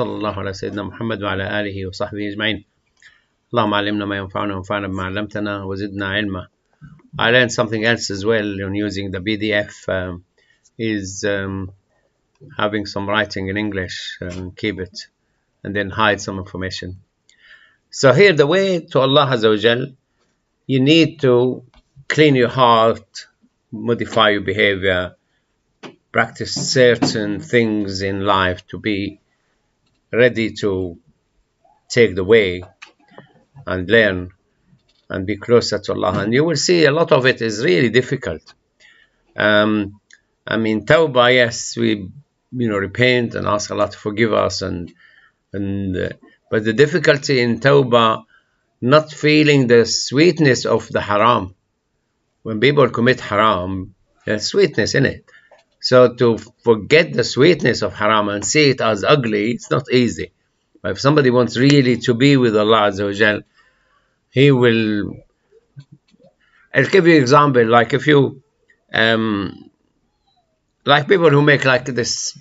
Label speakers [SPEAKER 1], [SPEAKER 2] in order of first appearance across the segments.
[SPEAKER 1] صلى الله على سيدنا محمد وعلى آله وصحبه أجمعين. اللهم علمنا ما ينفعنا وانفعنا بما علمتنا وزدنا علما. I learned something else as well on using the PDF. Is having some writing in English, keep it, and then hide some information. So here, the way to Allah Azza wa Jal, you need to clean your heart, modify your behavior, practice certain things in life to be ready to take the way and learn and be closer to Allah. And you will see a lot of it is really difficult. I mean, tawbah, yes, we repent and ask Allah to forgive us, but the difficulty in tawbah, not feeling the sweetness of the haram. When people commit haram, there's sweetness in it. So to forget the sweetness of haram and see it as ugly, it's not easy. But if somebody wants really to be with Allah Azza wa Jal, he will. I'll give you an example. Like if you, like people who make like this,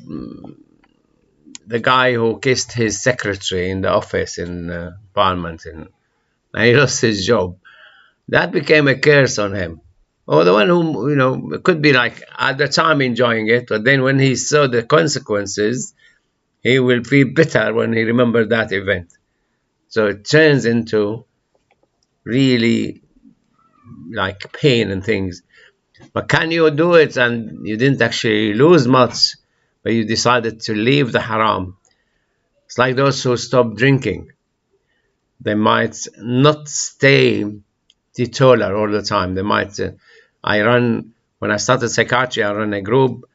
[SPEAKER 1] the guy who kissed his secretary in the office in Parliament, and he lost his job. That became a curse on him. Or the one who, could be like at the time enjoying it, but then when he saw the consequences, he will feel bitter when he remembers that event. So it turns into really like pain and things. But can you do it and you didn't actually lose much, but you decided to leave the haram? It's like those who stop drinking. They might not stay teetotaler all the time. They might. When I started psychiatry, I ran a group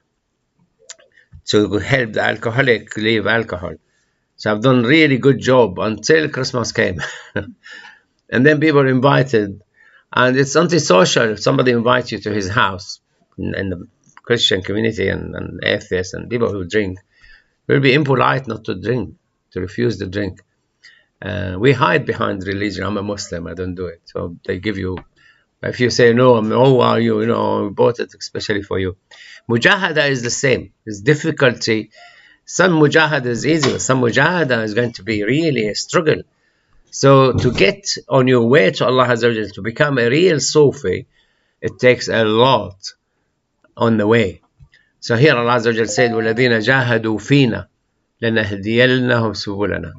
[SPEAKER 1] to help the alcoholic leave alcohol. So I've done really good job until Christmas came. And then people invited, and it's antisocial if somebody invites you to his house in the Christian community and atheists and people who drink. It will be impolite not to drink, to refuse to drink. We hide behind religion. I'm a Muslim, I don't do it. So they give you, if you say no, who are you? I bought it especially for you. Mujahada is the same. It's difficulty. Some mujahada is easy, but some mujahada is going to be really a struggle. So to get on your way to Allah Azza wa Jalla, to become a real Sufi, it takes a lot on the way. So here Allah Azza wa Jalla said, وَالَّذِينَ جَاهَدُوا فِينَا لَنَهْدِيَنَّهُمْ سُبُلَنَا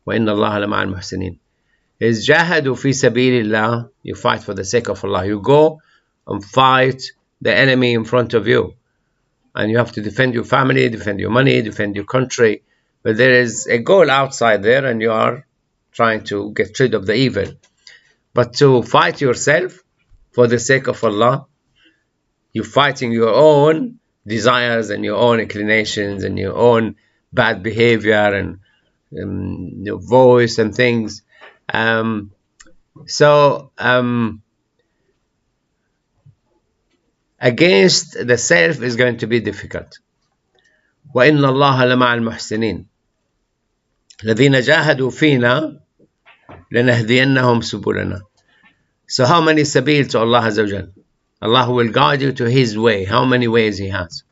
[SPEAKER 1] وَإِنَّ اللَّهَ لَمَعَ الْمُحْسِنِينَ. Is jahadu fi sabilillah, you fight for the sake of Allah. You go and fight the enemy in front of you. And you have to defend your family, defend your money, defend your country. But there is a goal outside there, and you are trying to get rid of the evil. But to fight yourself for the sake of Allah, you're fighting your own desires and your own inclinations and your own bad behavior and your voice and things. Against the self is going to be difficult. وَإِنَّ اللَّهَ لَمَعَ الْمُحْسِنِينَ الَّذِينَ جَاهَدُوا فِينَا لَنَهْدِيَنَّهُمْ سُبُلَنَا. So how many sabil to Allah Azza wa Jal? Allah will guide you to His way. How many ways He has?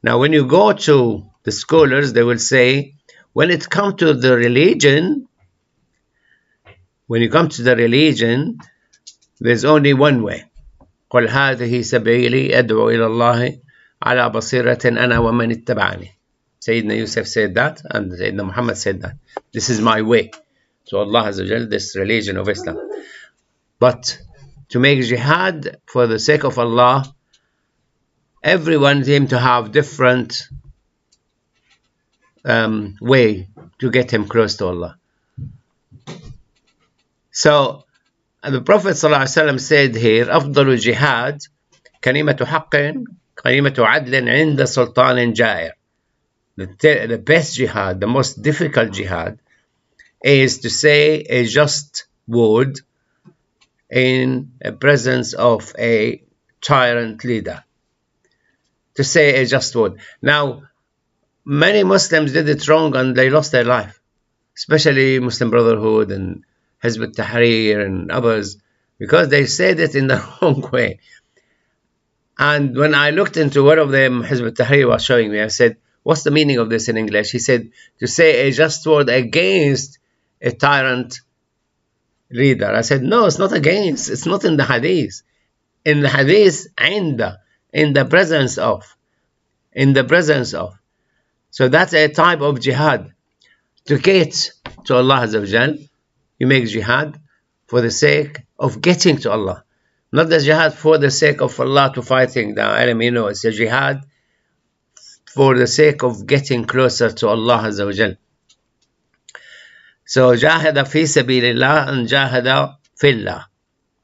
[SPEAKER 1] Now when you go to the scholars, they will say, when it comes to the religion, there's only one way. قُلْ هَذِهِ سَبِيلِي أَدْعُو إِلَى اللَّهِ عَلَى بَصِيرَةٍ أَنَا وَمَنِ اتَّبَعَنِي. Sayyidina Yusuf said that, and Sayyidina Muhammad said that. This is my way to Allah Azza wa Jal, this religion of Islam. But to make jihad for the sake of Allah, everyone seems to have different way to get him close to Allah. So the Prophet ﷺ said here, أفضل الجهاد كلمة حق كلمة عدل عند سلطان جائر. The best jihad, the most difficult jihad, is to say a just word in the presence of a tyrant leader. To say a just word. Now, many Muslims did it wrong and they lost their life, especially Muslim Brotherhood and Hizb ut-Tahrir and others, because they said it in the wrong way. And when I looked into one of them, Hizb ut-Tahrir was showing me, I said, what's the meaning of this in English? He said, to say a just word against a tyrant leader. I said, no, it's not against. It's not in the hadith. In the hadith, in the presence of. In the presence of. So that's a type of jihad. To get to Allah Azza wa Jal, you make jihad for the sake of getting to Allah. Not the jihad for the sake of Allah to fighting the enemy. No, it's a jihad for the sake of getting closer to Allah Azza wa Jal. So جاهد في سبيل الله and جاهد في الله.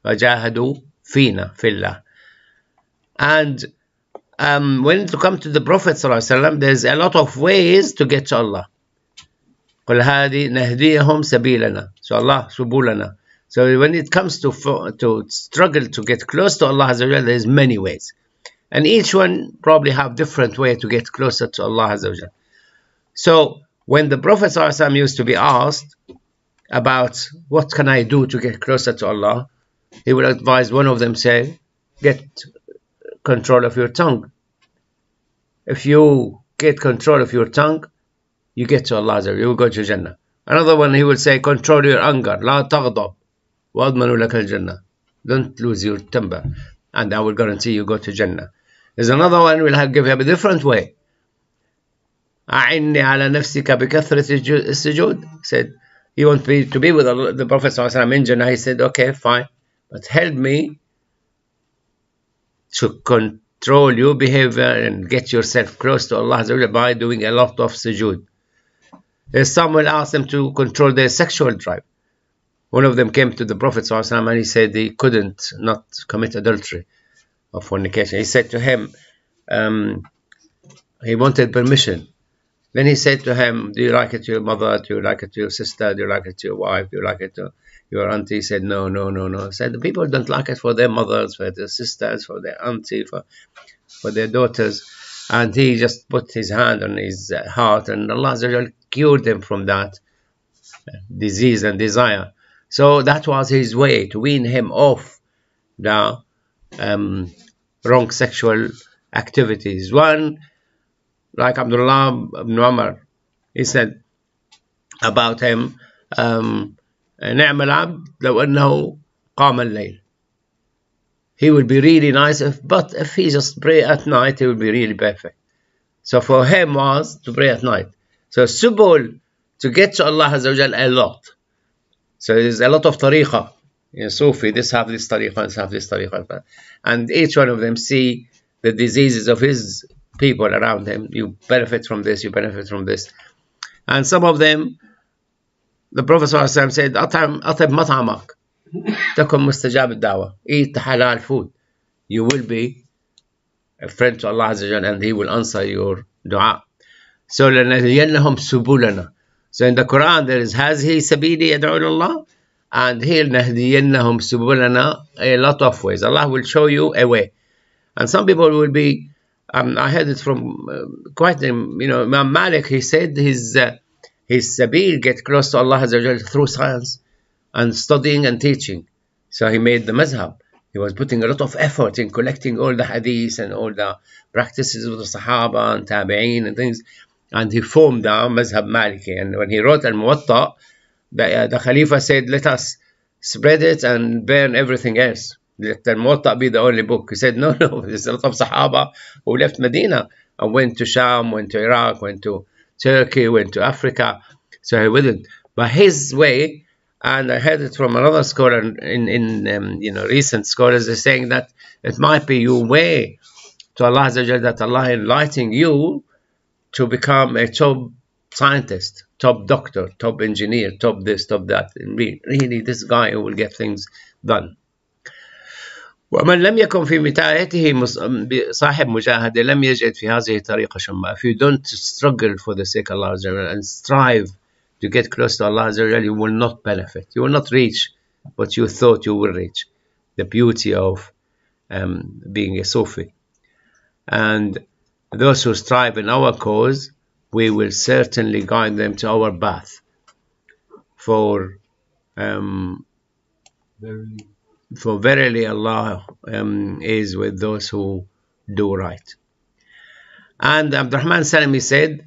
[SPEAKER 1] وجاهدوا فينا في الله. And when to come to the Prophet ﷺ, there's a lot of ways to get to Allah. قل هذه نهديهم سبيلنا. So Allah سبولنا. So when it comes to struggle to get close to Allah Azza wa Jal, there's many ways. And each one probably have different way to get closer to Allah Azza wa Jal. So when the Prophet ﷺ used to be asked about what can I do to get closer to Allah, he would advise one of them, say, get control of your tongue. If you get control of your tongue, you get to Allah, you will go to Jannah. Another one, he would say, control your anger. لا تغضب وأضمن لك الجنة. Don't lose your temper, and I will guarantee you go to Jannah. There's another one, we'll give him a different way. أعني على نفسك بكثرة السجود. He said, he wants to be with the Prophet ﷺ in Jannah. He said, okay, fine, but help me to control your behavior and get yourself close to Allah by doing a lot of sujood. Some will ask them to control their sexual drive. One of them came to the Prophet ﷺ and he said he couldn't not commit adultery or fornication. He said to him, he wanted permission. Then he said to him, do you like it to your mother? Do you like it to your sister? Do you like it to your wife? Do you like it to your auntie? He said, no. He said, the people don't like it for their mothers, for their sisters, for their auntie, for their daughters. And he just put his hand on his heart, and Allah cured him from that disease and desire. So that was his way to wean him off the wrong sexual activities. One, like Abdullah ibn Umar, he said about him, نعم العبد لو أنه قام الليل. He will be really nice, but if he just pray at night, he will be really perfect. So for him was to pray at night. So subul, to get to Allah Azza wa Jal, a lot. So there's a lot of tariqah. In Sufi, this have this tariqah, this have this tariqah. And each one of them see the diseases of his people around him. You benefit from this, you benefit from this. And some of them, the Prophet ﷺ said, أطب مطعمك تكن مستجاب الدعوة. Eat halal food. You will be a friend to Allah Azza wa Jal, and He will answer your dua. So لنهدينهم سبلنا. So in the Quran there is هذه سبيلي أدعو إلى الله, and here لنهدينهم سبلنا, a lot of ways. Allah will show you a way. And some people will be, I heard it from quite, Imam Malik. He said his sabil get close to Allah Azza wa Jal through science and studying and teaching. So he made the mazhab. He was putting a lot of effort in collecting all the hadith and all the practices of the Sahaba and Tabi'een and things. And he formed the mazhab Maliki. And when he wrote Al-Muwatta, the Khalifa said, let us spread it and burn everything else. Let Al-Muwatta be the only book. He said, no, there's a lot of Sahaba who left Medina and went to Sham, went to Iraq, went to Turkey, went to Africa. So he wouldn't. But his way, and I heard it from another scholar in recent scholars, are saying that it might be your way to Allah Azza wa Jal, that Allah enlightening you to become a top scientist, top doctor, top engineer, top this, top that. And really this guy who will get things done. ومن لم يكن في متاعته صاحب مجاهدة لم يجد في هذه الطريقة شماء. If you don't struggle for the sake of Allah Azza wa Jal and strive to get close to Allah Azza wa Jal, you will not benefit. You will not reach what you thought you will reach. The beauty of being a Sufi. And those who strive in our cause, we will certainly guide them to our path. For verily Allah is with those who do right. And Abdurrahman Salami said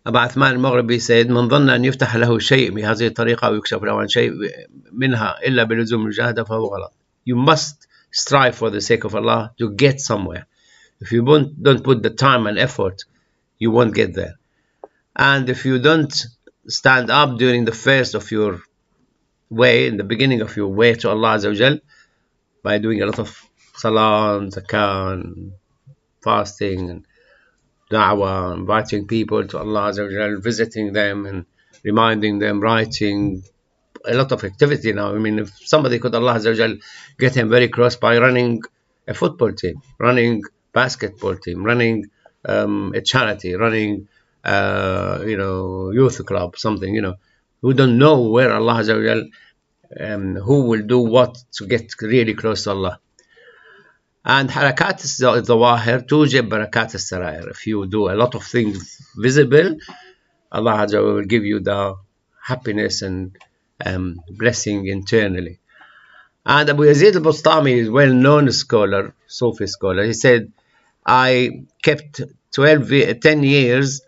[SPEAKER 1] about Uthman al-Maghribi said من ظن أن يفتح له شيء بهذه الطريقة ويكشف له عن شيء منها إلا بلزوم المجاهدة فهو غلط. You must strive for the sake of Allah to get somewhere. If you don't put the time and effort, you won't get there. And if you don't stand up during the first of your way, in the beginning of your way to Allah Azza wa Jal, by doing a lot of salah and zakah and fasting and da'wah, inviting people to Allah Azza wa Jal, visiting them and reminding them, writing, a lot of activity now. I mean, if somebody could, Allah Azza wa Jal, get him very close by running a football team, running basketball team, running a charity, running youth club, something, who don't know where Allah Azza wa Jal, who will do what to get really close to Allah. And harakat al-zawahir tujib barakat al-sarair. If you do a lot of things visible, Allah Azza wa Jal will give you the happiness and blessing internally. And Abu Yazid al-Bustami is a well-known scholar, Sufi scholar. He said, I kept 10 years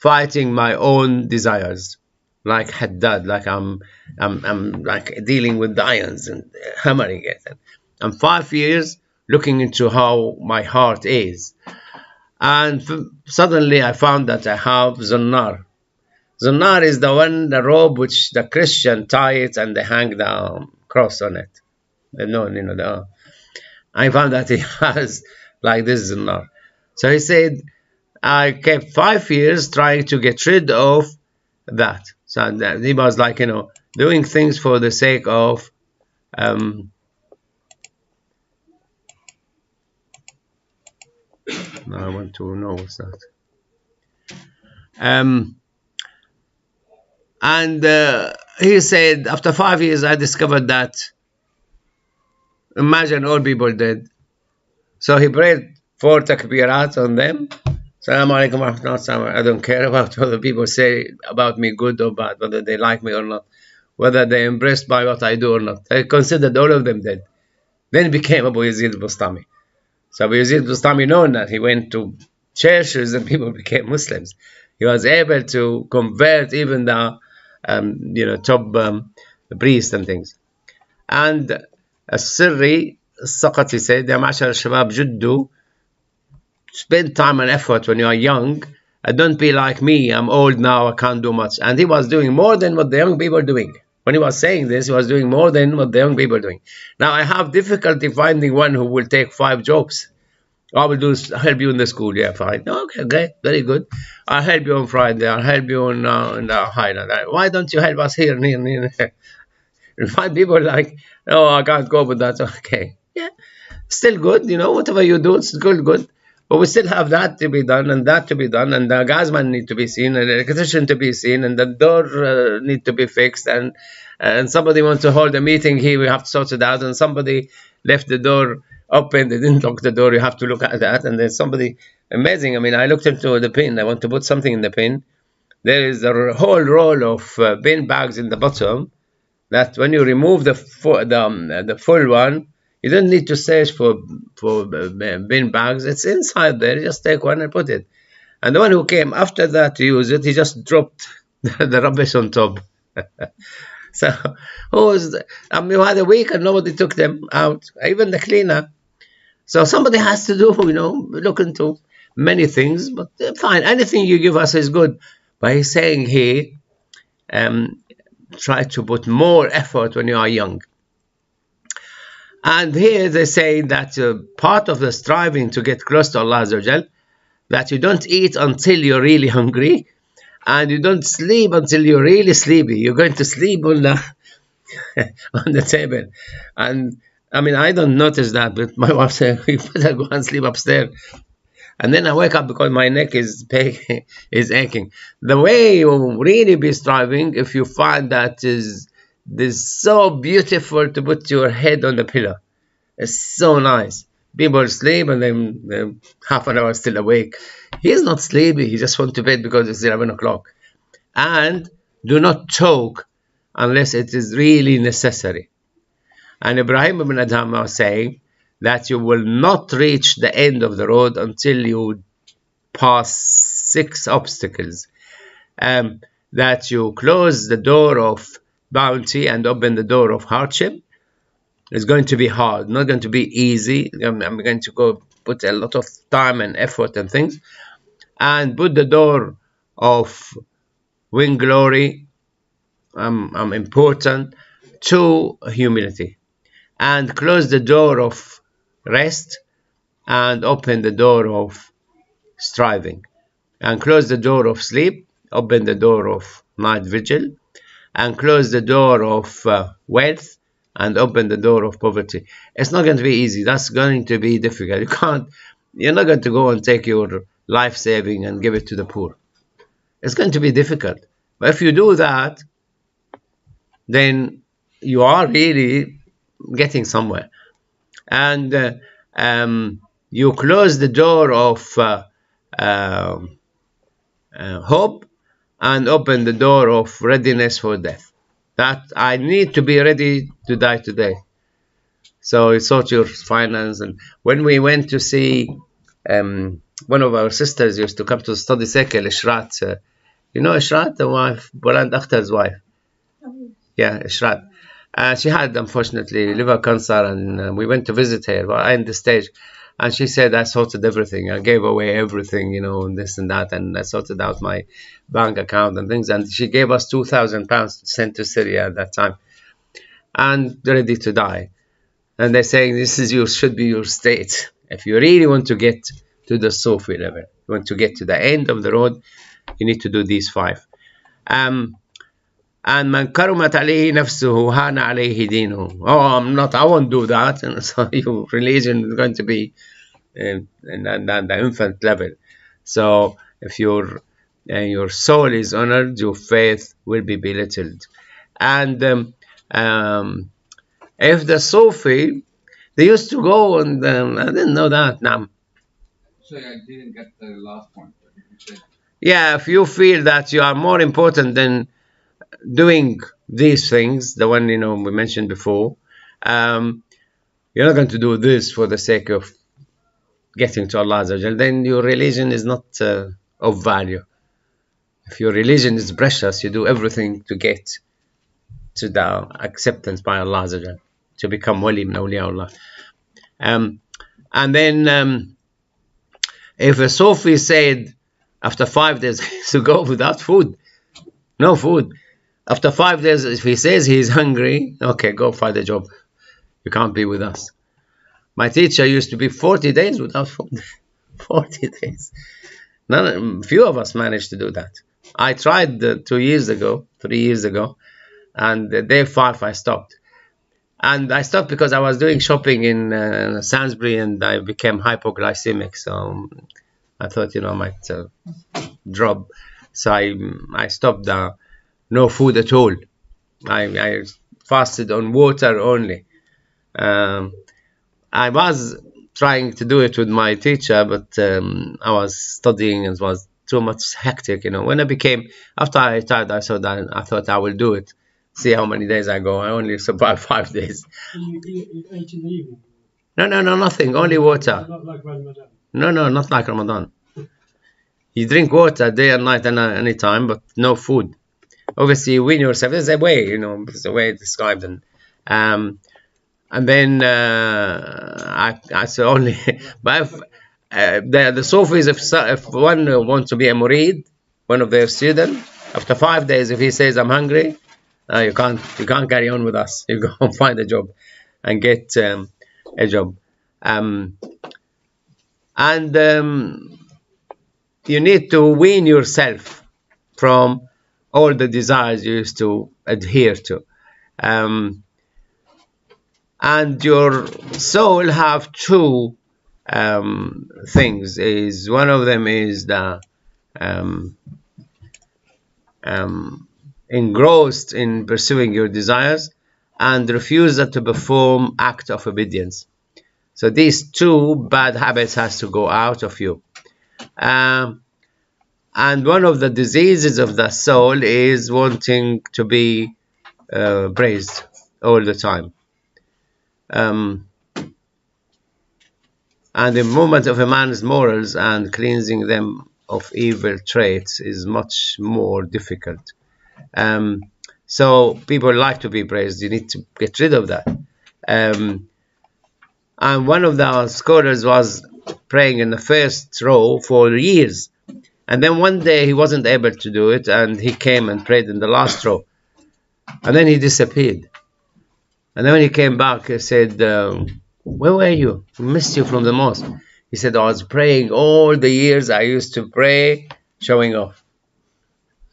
[SPEAKER 1] fighting my own desires, like Haddad, like I'm like dealing with the irons and hammering it. And 5 years looking into how my heart is. And suddenly I found that I have Zannar. Zannar is the robe which the Christian tie it and they hang the cross on it. I found that he has like this Zannar. So he said, I kept 5 years trying to get rid of that. So he was like, doing things for the sake of I want to know what's that. And he said, after 5 years, I discovered that, imagine all people did. So he prayed 4 takbirat on them. Assalamu alaikum wa rahmatullah. I don't care about what other people say about me, good or bad, whether they like me or not, whether they're impressed by what I do or not. I considered all of them dead. Then he became Abu Yazid al-Bustami. So Abu Yazid al-Bustami known that he went to churches and people became Muslims. He was able to convert even the top priests and things. And As-Sirri As-Saqati said, Ya ma'ashar al-shabab juddu, spend time and effort when you are young, and don't be like me, I'm old now, I can't do much. And he was doing more than what the young people are doing. When he was saying this, he was doing more than what the young people are doing. Now, I have difficulty finding one who will take 5 jobs. I will help you in the school. Yeah, fine. Okay, great, very good. I'll help you on Friday. I'll help you on the Highland. Why don't you help us here and here and here? And find people like, oh, I can't go with that. Okay, yeah, still good. Whatever you do, it's good. But we still have that to be done and that to be done, and the gasman need to be seen, and the electrician to be seen, and the door need to be fixed, and somebody wants to hold a meeting here, we have to sort it out, and somebody left the door open, they didn't lock the door, you have to look at that, and then somebody, amazing, I mean, I looked into the pin, I want to put something in the pin, there is a whole roll of bin bags in the bottom, that when you remove the full one, you don't need to search for bin bags. It's inside there. You just take one and put it. And the one who came after that to use it, he just dropped the rubbish on top. So, we had a week and nobody took them out, even the cleaner. So somebody has to do, look into many things. But fine, anything you give us is good. But he's saying here, try to put more effort when you are young. And here they say that part of the striving to get close to Allah Azza wa Jal, that you don't eat until you're really hungry, and you don't sleep until you're really sleepy. You're going to sleep on the on the table. And I mean, I don't notice that, but my wife said, you better go and sleep upstairs. And then I wake up because my neck is aching. The way you really be striving, if you find that is so beautiful to put your head on the pillow. It's so nice. People sleep and then half an hour still awake. He's not sleepy. He just wants to bed because it's 11 o'clock. And do not talk unless it is really necessary. And Ibrahim ibn Adham was saying that you will not reach the end of the road until you pass 6 obstacles. That you close the door of bounty and open the door of hardship. It's going to be hard, not going to be easy. I'm going to go put a lot of time and effort and things, and put the door of win glory, I'm important, to humility, and close the door of rest and open the door of striving, and close the door of sleep, open the door of night vigil, and close the door of wealth and open the door of poverty. It's not going to be easy. That's going to be difficult. You're not going to go and take your life saving and give it to the poor. It's going to be difficult. But if you do that, then you are really getting somewhere. And you close the door of hope and open the door of readiness for death. That I need to be ready to die today. So you sort your finance. And when we went to see, one of our sisters used to come to study cycle, Ishrat. You know Ishrat, the wife, Boland Akhtar's wife? Yeah, Ishrat. She had, unfortunately, liver cancer, and we went to visit her. Well, I in the stage. And she said, I sorted everything. I gave away everything, and this and that. And I sorted out my bank account and things. And she gave us £2,000 to send to Syria at that time. And ready to die. And they're saying, this is should be your state. If you really want to get to the Sufi level, you want to get to the end of the road, you need to do these 5. And man karumat alayhi nafsuhu hana alayhi dinuhu. I won't do that. And so your religion is going to be in the infant level. So if your soul is honored, your faith will be belittled. And if the Sufi, they used to go and I didn't know that. Now,
[SPEAKER 2] so I didn't get the last point.
[SPEAKER 1] Yeah, if you feel that you are more important than doing these things, the one we mentioned before, you're not going to do this for the sake of getting to Allah, then your religion is not of value. If your religion is precious, you do everything to get to the acceptance by Allah, to become wali min awliya Allah. And then if a Sufi said after 5 days to go without food, no food. After 5 days, if he says he's hungry, okay, go find a job. You can't be with us. My teacher used to be 40 days without food. 40 days. Few of us managed to do that. I tried 3 years ago, and day 5 I stopped. And I stopped because I was doing shopping in Sainsbury, and I became hypoglycemic. So I thought, I might drop. So I stopped no food at all. I fasted on water only. I was trying to do it with my teacher, but I was studying and it was too much hectic. When after I retired, I thought I will do it. See how many days I go. I only survived 5 days.
[SPEAKER 3] You ate in the evening?
[SPEAKER 1] No, nothing. Only water.
[SPEAKER 3] Not like Ramadan?
[SPEAKER 1] No, not like Ramadan. You drink water day and night and any time, but no food. Obviously, you win yourself. There's a way, it's the way it's described. And then I say only. But if the Sufis, if one wants to be a murid, one of their students, after 5 days, if he says I'm hungry, you can't carry on with us. You go and find a job and get a job. You need to wean yourself from all the desires you used to adhere to. And your soul have 2 things. One of them is the engrossed in pursuing your desires and refusal to perform act of obedience. So these 2 bad habits has to go out of you. And one of the diseases of the soul is wanting to be praised all the time. And the movement of a man's morals and cleansing them of evil traits is much more difficult. So people like to be praised. You need to get rid of that. And one of the scholars was praying in the first row for years. And then one day he wasn't able to do it, and he came and prayed in the last row. And then he disappeared. And then when he came back, he said, where were you? We missed you from the mosque. He said, I was praying all the years I used to pray, showing off.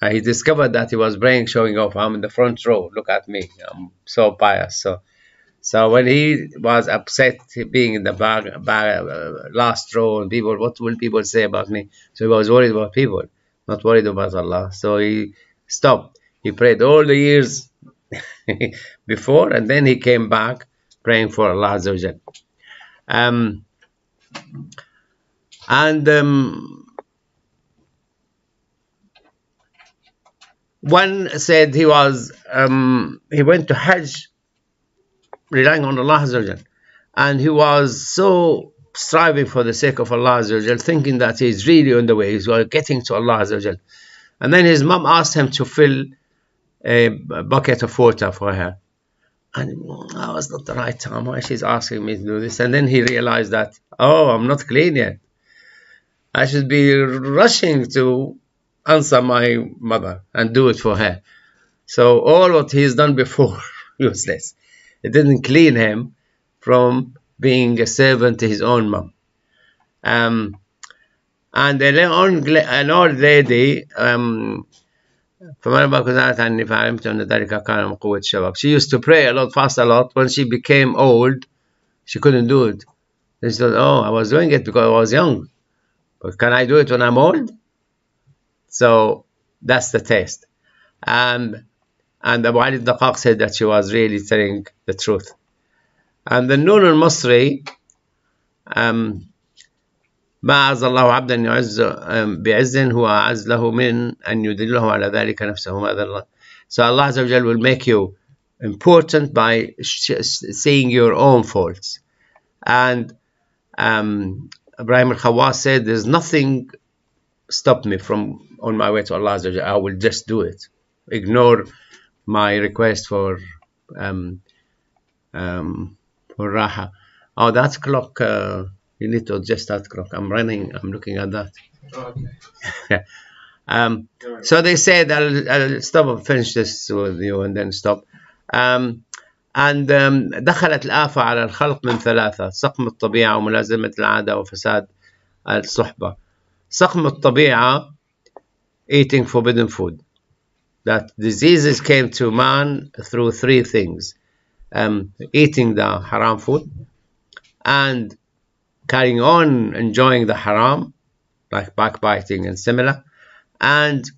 [SPEAKER 1] And he discovered that he was praying, showing off. I'm in the front row. Look at me. I'm so pious. So when he was upset being in the back last row, and people, what will people say about me? So he was worried about people, not worried about Allah. So he stopped. He prayed all the years before, and then he came back praying for Allah Azza wa Jal. One said he went to Hajj relying on Allah Azza wa Jal, and he was so striving for the sake of Allah Azza wa Jal, thinking that he's really on the way, he's getting to Allah Azza wa Jal. And then his mom asked him to fill a bucket of water for her. And that was not the right time. Why she's asking me to do this? And then he realized that, oh, I'm not clean yet. I should be rushing to answer my mother and do it for her. So all what he's done before, useless. It didn't clean him from being a servant to his own mom. And an old lady, she used to pray a lot, fast a lot. When she became old, she couldn't do it. Then she thought, oh, I was doing it because I was young. But can I do it when I'm old? So that's the test. And Abu Ali Daqaq said that she was really telling the truth. And the Nun al-Masri, ما أعز الله عبدا يعز بعز هو أعز له من أن يدله على ذلك نفسه. So Allah Azza wa Jal will make you important by seeing your own faults. And Ibrahim al-Khawas said, there's nothing stopped me from on my way to Allah Azza wa Jal. I will just do it. Ignore my request for Raha. Oh, that clock. You need to adjust that clock. I'm looking at that. Okay. So they said, I'll stop and finish this with you and then stop. دخلت الآفة على الخلق من ثلاثة: سقم الطبيعة وملازمة العادة وفساد الصحبة. سقم الطبيعة, eating forbidden food. That diseases came to man through three things: eating the haram food, and carrying on enjoying the haram, like backbiting and similar, and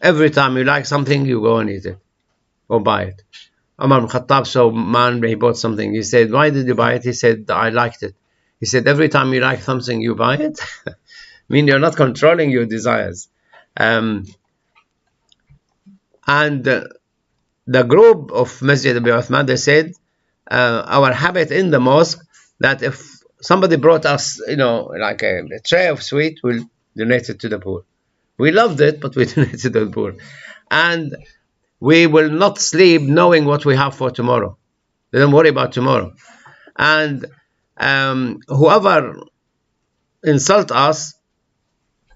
[SPEAKER 1] every time you like something, you go and eat it or buy it. Umar ibn Khattab, so man, he bought something. He said, why did you buy it? He said, I liked it. He said, every time you like something, you buy it? I mean, you're not controlling your desires. And the group of Masjid Abi Uthman, they said, our habit in the mosque, that if somebody brought us, like a tray of sweet, we'll donate it to the poor. We loved it, but we donated it to the poor. And we will not sleep knowing what we have for tomorrow. We don't worry about tomorrow. And whoever insult us,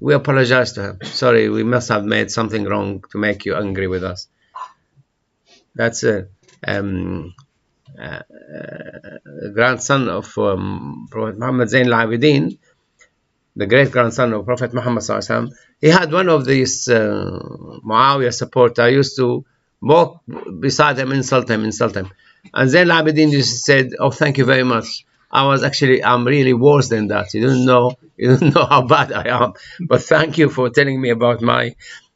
[SPEAKER 1] we apologize to him. Sorry, we must have made something wrong to make you angry with us. That's a grandson of Prophet Muhammad Zain al-Abidin, the great grandson of Prophet Muhammad sallallahu alaihi wasallam. He had one of these Muawiyah supporter used to walk beside him, insult him. And Zain al-Abidin just said, oh, thank you very much. I'm really worse than that. You don't know how bad I am. But thank you for telling me about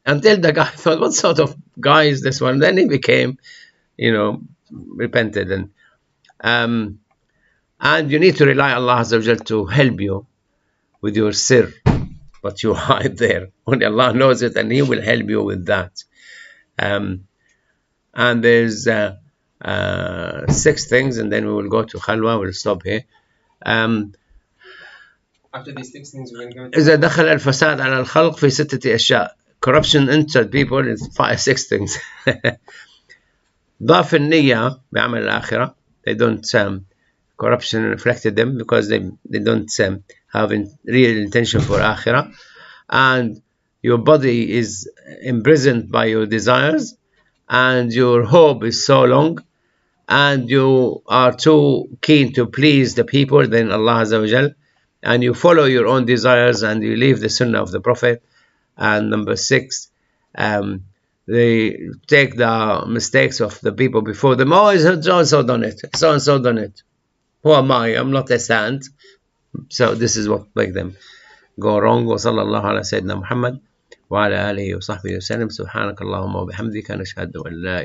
[SPEAKER 1] until the guy thought, what sort of guy is this one? Then he became, repented. And you need to rely on Allah Azza wa Jal to help you with your sir, but you hide there. Only Allah knows it, and He will help you with that. And there's 6 things, and then we will go to Khalwa. We'll stop here.
[SPEAKER 4] after these 6 things we're going to go into.
[SPEAKER 1] إذا دخل الفساد على الخلق في 6 أشياء. Corruption entered people in 6 things. ضعف النية بعمل الآخرة. They don't corruption reflected them because they don't have real intention for آخرة. And your body is imprisoned by your desires, and your hope is so long, and you are too keen to please the people than Allah Azza wa Jal, and you follow your own desires and you leave the Sunnah of the Prophet. And number 6, they take the mistakes of the people before them. Oh, so and so done it. So and so done it. Who am I? I'm not a saint. So this is what make them go wrong. وصلى الله على سيدنا محمد وعلى آله وصحبه وسلم. سبحانك اللهم وبحمدك نشهد أن لا